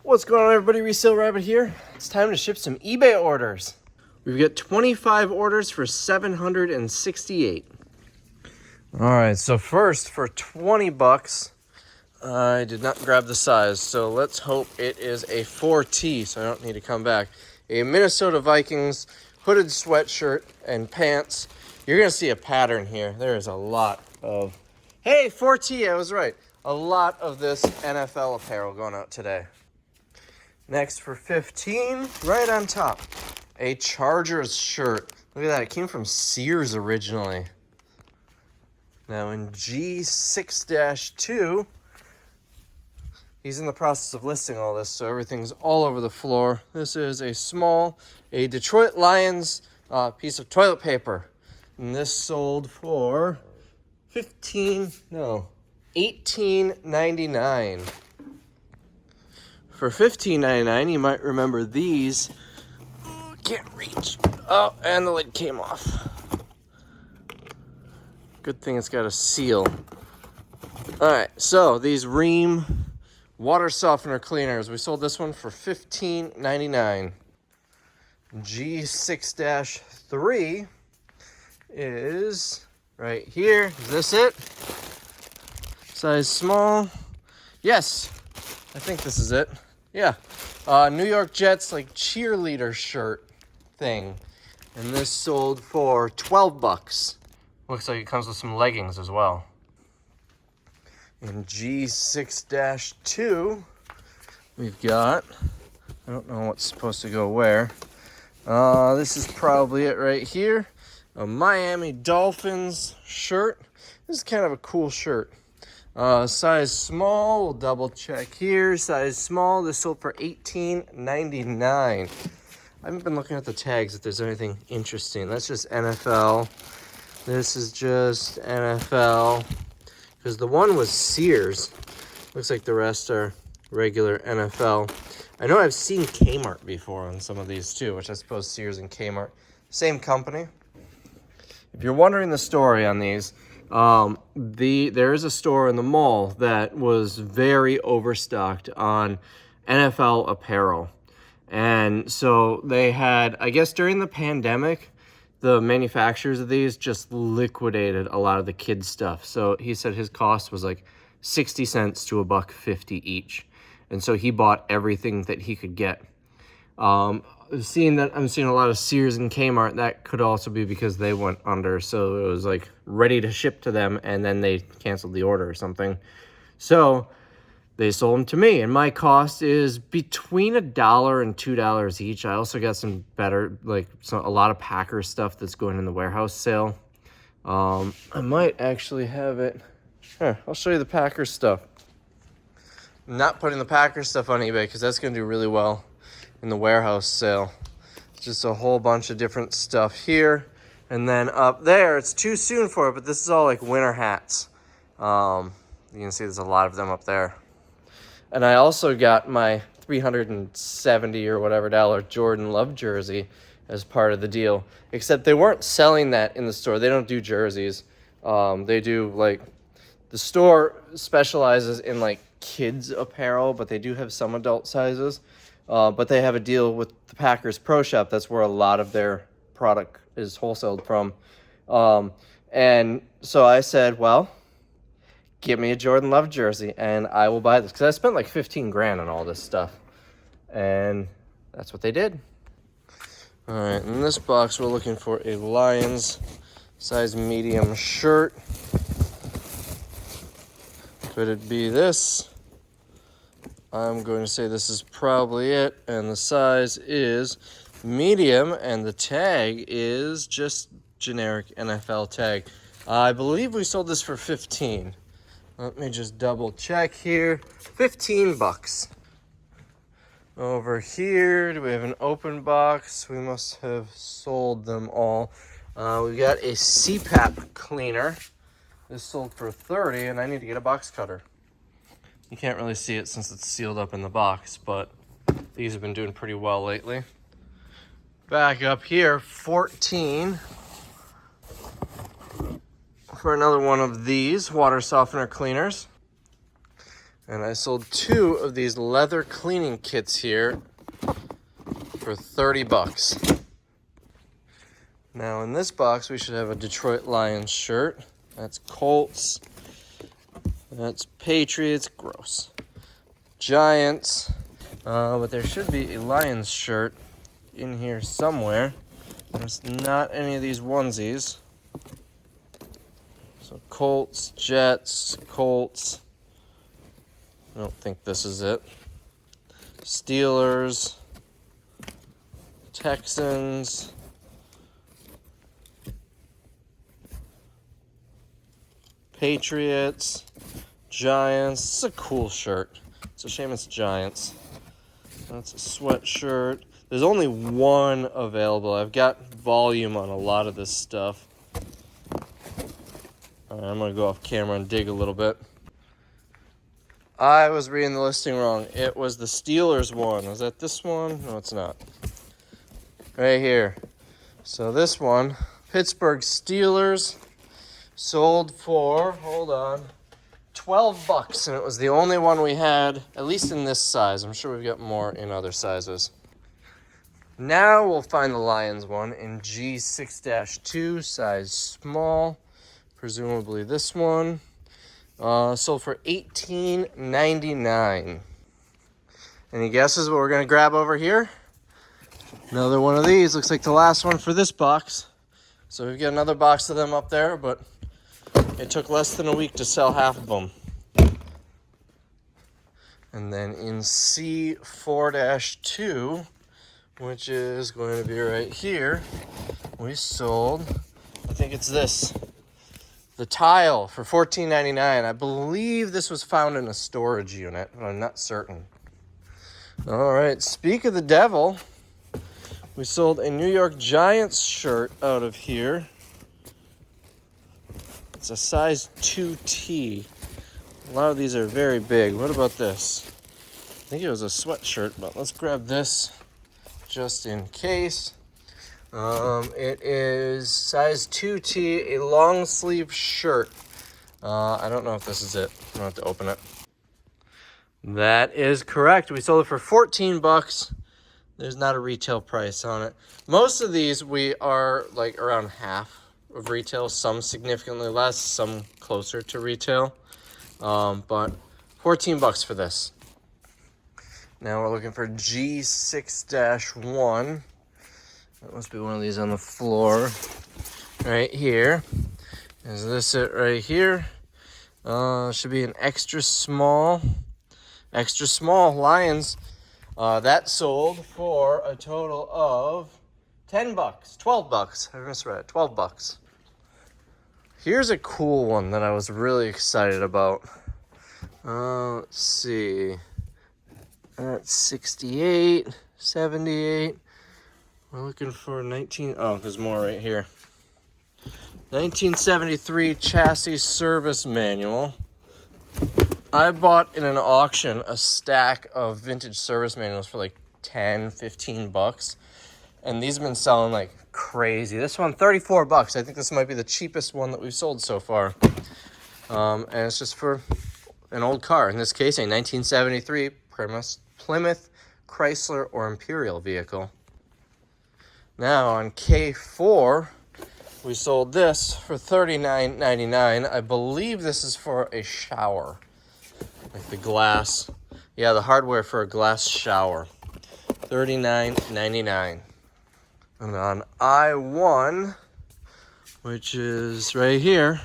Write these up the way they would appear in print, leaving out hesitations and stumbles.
What's going on, everybody? Resale Rabbit here. It's time to ship some eBay orders. We've got 25 orders for $768. All right, so first for 20 bucks, I did not grab the size, so let's hope it is a 4T, so I don't need to come back. A Minnesota Vikings hooded sweatshirt and pants. You're gonna see a pattern here. There is a lot of, hey, 4T, I was right. A lot of this NFL apparel going out today. Next for 15, right on top, a Chargers shirt. Look at that, it came from Sears originally. Now in G6-2, he's in the process of listing all this, so everything's all over the floor. This is a Detroit Lions piece of toilet paper. And this sold for $18.99. For $15.99, you might remember these. Oh, can't reach. Oh, and the lid came off. Good thing it's got a seal. All right, so these Ream water softener cleaners. We sold this one for $15.99. G6-3 is right here. Is this it? Size small. Yes, I think this is it. Yeah, New York Jets like cheerleader shirt thing, and this sold for 12 bucks. Looks like it comes with some leggings as well. In G6-2, we've got, I don't know what's supposed to go where. This is probably it right here. A Miami Dolphins shirt. This is kind of a cool shirt. Size small, we'll double check here. Size small, this sold for $18.99. I haven't been looking at the tags if there's anything interesting. That's just NFL. This is just NFL. Because the one was Sears. Looks like the rest are regular NFL. I know I've seen Kmart before on some of these too, which I suppose Sears and Kmart, same company. If you're wondering the story on these, there is a store in the mall that was very overstocked on NFL apparel. And so they had, I guess during the pandemic, the manufacturers of these just liquidated a lot of the kids stuff. So he said his cost was like 60 cents to $1.50 each. And so he bought everything that he could get. I'm seeing a lot of Sears and Kmart. That could also be because they went under. So it was like ready to ship to them and then they canceled the order or something. So they sold them to me, and my cost is between $1 and $2 each. I also got some better, a lot of Packer stuff that's going in the warehouse sale. I might actually have it. Here, I'll show you the Packer stuff. I'm not putting the Packer stuff on eBay because that's going to do really well in the warehouse sale. It's just a whole bunch of different stuff here. And then up there, it's too soon for it, but this is all like winter hats. You can see there's a lot of them up there. And I also got my $370 or whatever Jordan Love jersey as part of the deal. Except they weren't selling that in the store. They don't do jerseys. They do the store specializes in kids apparel, but they do have some adult sizes. But they have a deal with the Packers Pro Shop. That's where a lot of their product is wholesaled from. And so I said, well, give me a Jordan Love jersey and I will buy this. Because I spent like 15 grand on all this stuff. And that's what they did. All right, in this box, we're looking for a Lions size medium shirt. Could it be this? I'm going to say this is probably it. And the size is medium. And the tag is just generic NFL tag. I believe we sold this for 15. Let me just double check here. 15 bucks. Over here, do we have an open box? We must have sold them all. We got a CPAP cleaner. This sold for 30, and I need to get a box cutter. You can't really see it since it's sealed up in the box, but these have been doing pretty well lately. Back up here, 14. For another one of these water softener cleaners. And I sold 2 of these leather cleaning kits here for 30 bucks. Now in this box, we should have a Detroit Lions shirt. That's Colts. That's Patriots. Gross. Giants. But there should be a Lions shirt in here somewhere. There's not any of these onesies. So Colts, Jets, Colts. I don't think this is it. Steelers, Texans, Patriots, Giants. This is a cool shirt. It's a shame it's Giants. That's a sweatshirt. There's only one available. I've got volume on a lot of this stuff. All right, I'm going to go off camera and dig a little bit. I was reading the listing wrong. It was the Steelers one. Was that this one? No, it's not. Right here. So this one, Pittsburgh Steelers, sold for, hold on, 12 bucks. And it was the only one we had, at least in this size. I'm sure we've got more in other sizes. Now we'll find the Lions one in G6-2, size small. Presumably this one. Sold for $18.99. Any guesses what we're going to grab over here? Another one of these. Looks like the last one for this box. So we've got another box of them up there, but it took less than a week to sell half of them. And then in C4-2, which is going to be right here, we sold, I think it's this. The tile for $14.99. I believe this was found in a storage unit, but I'm not certain. All right, speak of the devil. We sold a New York Giants shirt out of here. It's a size 2T. A lot of these are very big. What about this? I think it was a sweatshirt, but let's grab this just in case. It is size 2T, a long sleeve shirt. I don't know if this is it. I don't have to open it. That is correct. We sold it for 14 bucks. There's not a retail price on it. Most of these we are like around half of retail, some significantly less, some closer to retail. But 14 bucks for this. Now we're looking for G6-1. That must be one of these on the floor right here. Is this it right here? Should be an extra small Lions. That sold for a total of 10 bucks, 12 bucks. I misread it, 12 bucks. Here's a cool one that I was really excited about. Let's see. That's 68, 78. We're looking for 19. Oh, there's more right here. 1973 chassis service manual. I bought in an auction a stack of vintage service manuals for like 10, 15 bucks. And these have been selling like crazy. This one, 34 bucks. I think this might be the cheapest one that we've sold so far. And it's just for an old car. In this case, a 1973 Plymouth, Chrysler, or Imperial vehicle. Now on K4, we sold this for $39.99. I believe this is for a shower. Like the glass. Yeah, the hardware for a glass shower. $39.99. And on I1, which is right here,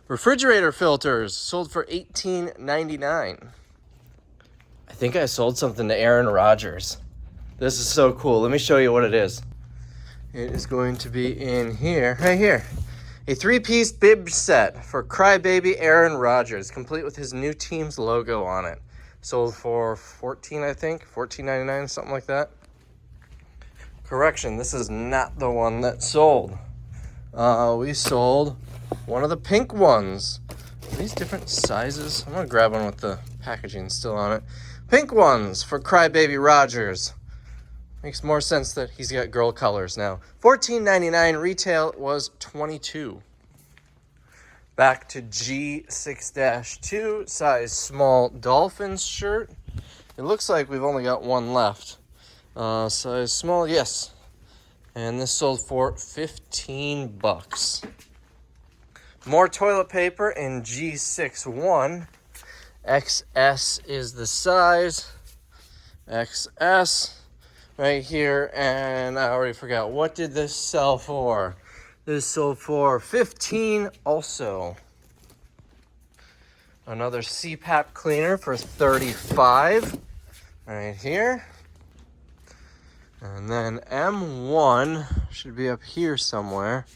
refrigerator filters sold for $18.99. I think I sold something to Aaron Rodgers. This is so cool. Let me show you what it is. It is going to be in here, right here. A 3-piece bib set for crybaby Aaron Rodgers, complete with his new team's logo on it. Sold for $14, I think, $14.99, something like that. Correction, this is not the one that sold. We sold one of the pink ones. Are these different sizes? I'm gonna grab one with the packaging still on it. Pink ones for crybaby Rodgers. Makes more sense that he's got girl colors now. $14.99, retail was $22. Back to G6-2, size small Dolphins shirt. It looks like we've only got one left. Size small, yes. And this sold for $15. More toilet paper in G6-1. XS is the size. XS right here. And I already forgot. What did this sell for? This sold for $15 also. Another CPAP cleaner for $35 right here. And then M1 should be up here somewhere.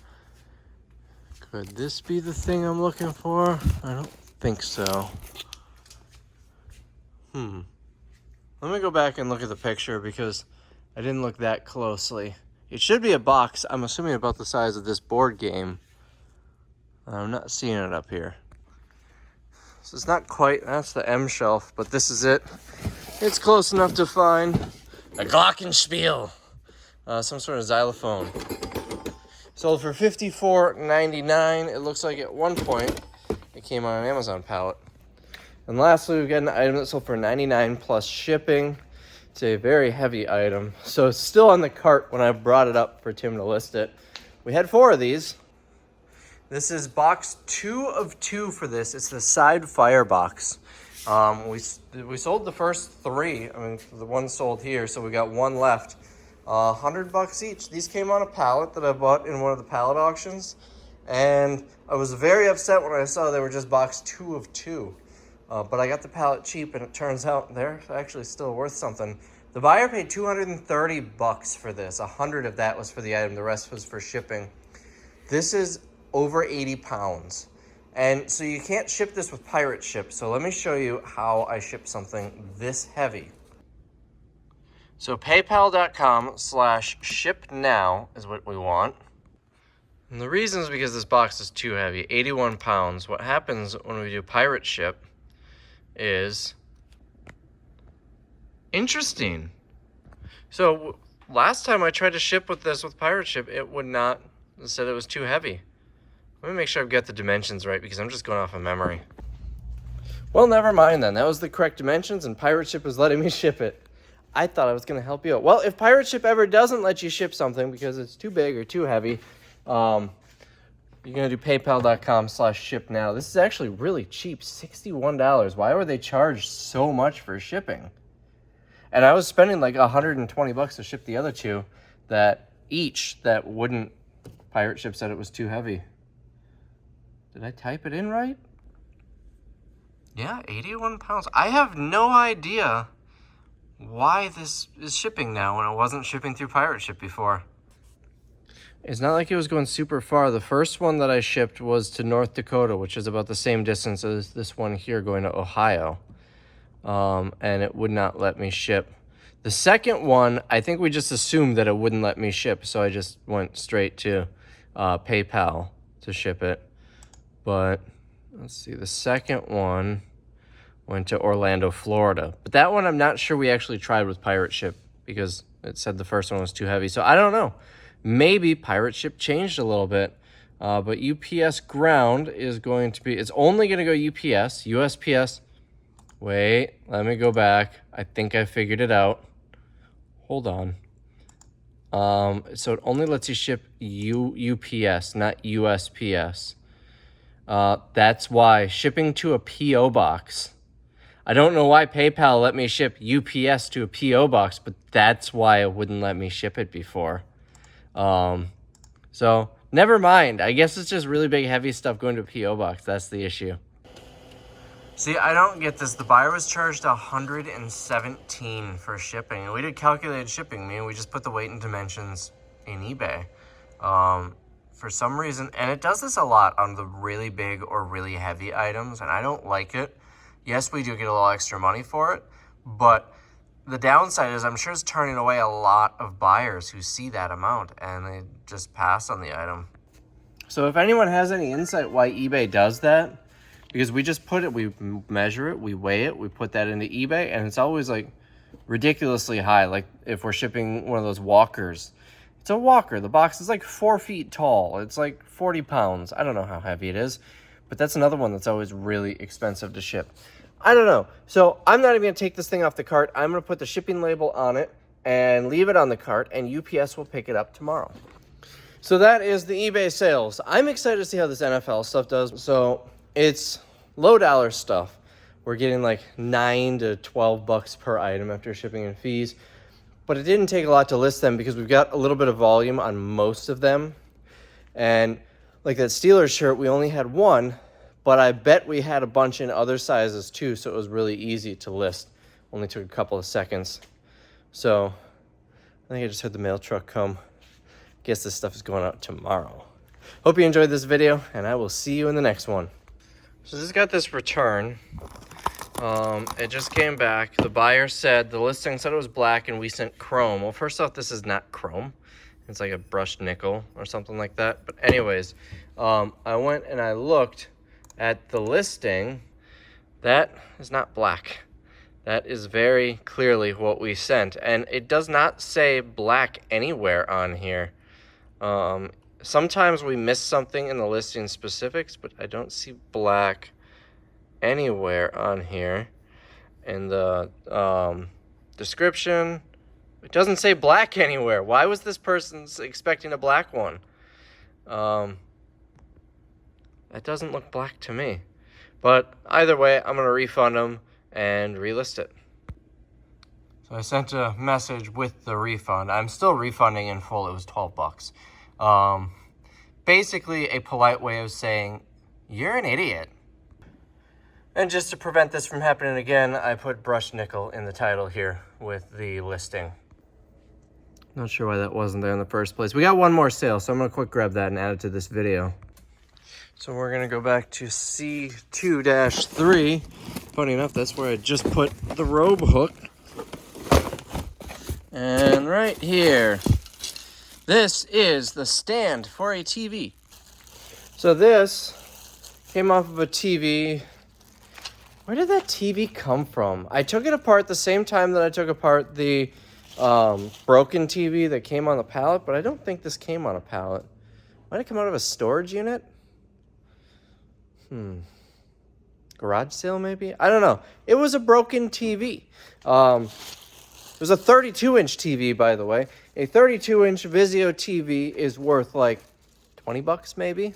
Could this be the thing I'm looking for? I don't think so. Let me go back and look at the picture because I didn't look that closely. It should be a box, I'm assuming about the size of this board game. I'm not seeing it up here. So it's not quite, that's the M shelf, but this is it. It's close enough to find a glockenspiel, some sort of xylophone. Sold for $54.99. It looks like at one point it came on an Amazon pallet. And lastly, we've got an item that sold for $99 plus shipping. It's a very heavy item, so it's still on the cart when I brought it up for Tim to list it. We had 4 of these. This is box 2 of 2 for this. It's the side fire box. We sold the first 3. I mean, the one sold here, so we got 1 left. $100 each. These came on a pallet that I bought in one of the pallet auctions, and I was very upset when I saw they were just box 2 of 2. But I got the pallet cheap, and it turns out they're actually still worth something. The buyer paid $230 for this. 100 of that was for the item. The rest was for shipping. This is over 80 pounds. And so you can't ship this with pirate ship. So let me show you how I ship something this heavy. So paypal.com/shipnow is what we want. And the reason is because this box is too heavy, 81 pounds. What happens when we do pirate ship is interesting. So last time I tried to ship with this with pirate ship, it would not, it said it was too heavy. Let me make sure I've got the dimensions right because I'm just going off of memory. Well, never mind then. That was the correct dimensions and pirate ship was letting me ship it. I thought I was going to help you out. Well, if pirate ship ever doesn't let you ship something because it's too big or too heavy, you're going to do paypal.com/shipnow. This is actually really cheap, $61. Why were they charged so much for shipping? And I was spending like $120 to ship the other 2 that wouldn't. Pirate ship said it was too heavy. Did I type it in right? Yeah, 81 pounds. I have no idea why this is shipping now when it wasn't shipping through pirate ship before. It's not like it was going super far. The first one that I shipped was to North Dakota, which is about the same distance as this one here going to Ohio. And it would not let me ship. The second one, I think we just assumed that it wouldn't let me ship, so I just went straight to PayPal to ship it. But let's see, the second one went to Orlando, Florida. But that one I'm not sure we actually tried with pirate ship because it said the first one was too heavy. So I don't know. Maybe pirate ship changed a little bit. But UPS ground is going to be, it's only going to go UPS, USPS. Wait, let me go back. I think I figured it out. Hold on. So it only lets you ship UPS, not USPS. That's why shipping to a PO box. I don't know why PayPal let me ship UPS to a PO box, but that's why it wouldn't let me ship it before. So never mind. I guess it's just really big, heavy stuff going to a PO box. That's the issue. See, I don't get this. The buyer was charged $117 for shipping, and we did calculated shipping, meaning we just put the weight and dimensions in eBay. For some reason, and it does this a lot on the really big or really heavy items, and I don't like it. Yes, we do get a little extra money for it, but the downside is I'm sure it's turning away a lot of buyers who see that amount, and they just pass on the item. So if anyone has any insight why eBay does that, because we just put it, we measure it, we weigh it, we put that into eBay, and it's always like ridiculously high. Like if we're shipping one of those walkers, it's a walker. The box is like 4 feet tall. It's like 40 pounds. I don't know how heavy it is, But that's another one that's always really expensive to ship. I don't know. So I'm not even going to take this thing off the cart. I'm going to put the shipping label on it and leave it on the cart, and UPS will pick it up tomorrow. So that is the eBay sales. I'm excited to see how this NFL stuff does. So it's low dollar stuff. We're getting like $9 to $12 per item after shipping and fees. But it didn't take a lot to list them because we've got a little bit of volume on most of them. And like that Steelers shirt, we only had one, but I bet we had a bunch in other sizes too, so it was really easy to list. Only took a couple of seconds. So I think I just heard the mail truck come. Guess this stuff is going out tomorrow. Hope you enjoyed this video, and I will see you in the next one. So this got this return. It just came back. The buyer said, the listing said it was black and we sent chrome. Well, first off, this is not chrome. It's like a brushed nickel or something like that. But anyways, I went and I looked at the listing. That is not black. That is very clearly what we sent. And it does not say black anywhere on here. Sometimes we miss something in the listing specifics, but I don't see black anywhere on here. In the description, it doesn't say black anywhere. Why was this person expecting a black one? That doesn't look black to me. But either way, I'm going to refund them and relist it. So I sent a message with the refund. I'm still refunding in full. It was $12. Basically a polite way of saying, you're an idiot. And just to prevent this from happening again, I put brushed nickel in the title here with the listing. Not sure why that wasn't there in the first place. We got one more sale, so I'm going to quick grab that and add it to this video. So we're going to go back to C2-3. Funny enough, that's where I just put the robe hook. And right here, this is the stand for a TV. So this came off of a TV. Where did that TV come from? I took it apart the same time that I took apart the broken TV that came on the pallet, but I don't think this came on a pallet. Might have come out of a storage unit? Garage sale maybe? I don't know. It was a broken TV. It was a 32-inch TV, by the way. A 32-inch Vizio TV is worth like $20 maybe.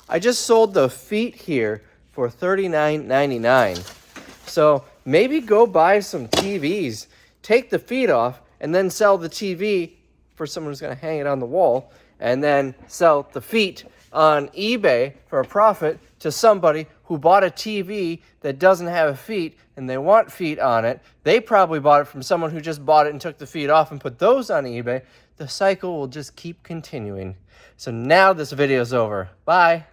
I just sold the feet here for $39.99. So maybe go buy some TVs, take the feet off, and then sell the TV for someone who's going to hang it on the wall, and then sell the feet on eBay for a profit to somebody who bought a TV that doesn't have feet and they want feet on it. They probably bought it from someone who just bought it and took the feet off and put those on eBay. The cycle will just keep continuing. So now this video's over. Bye.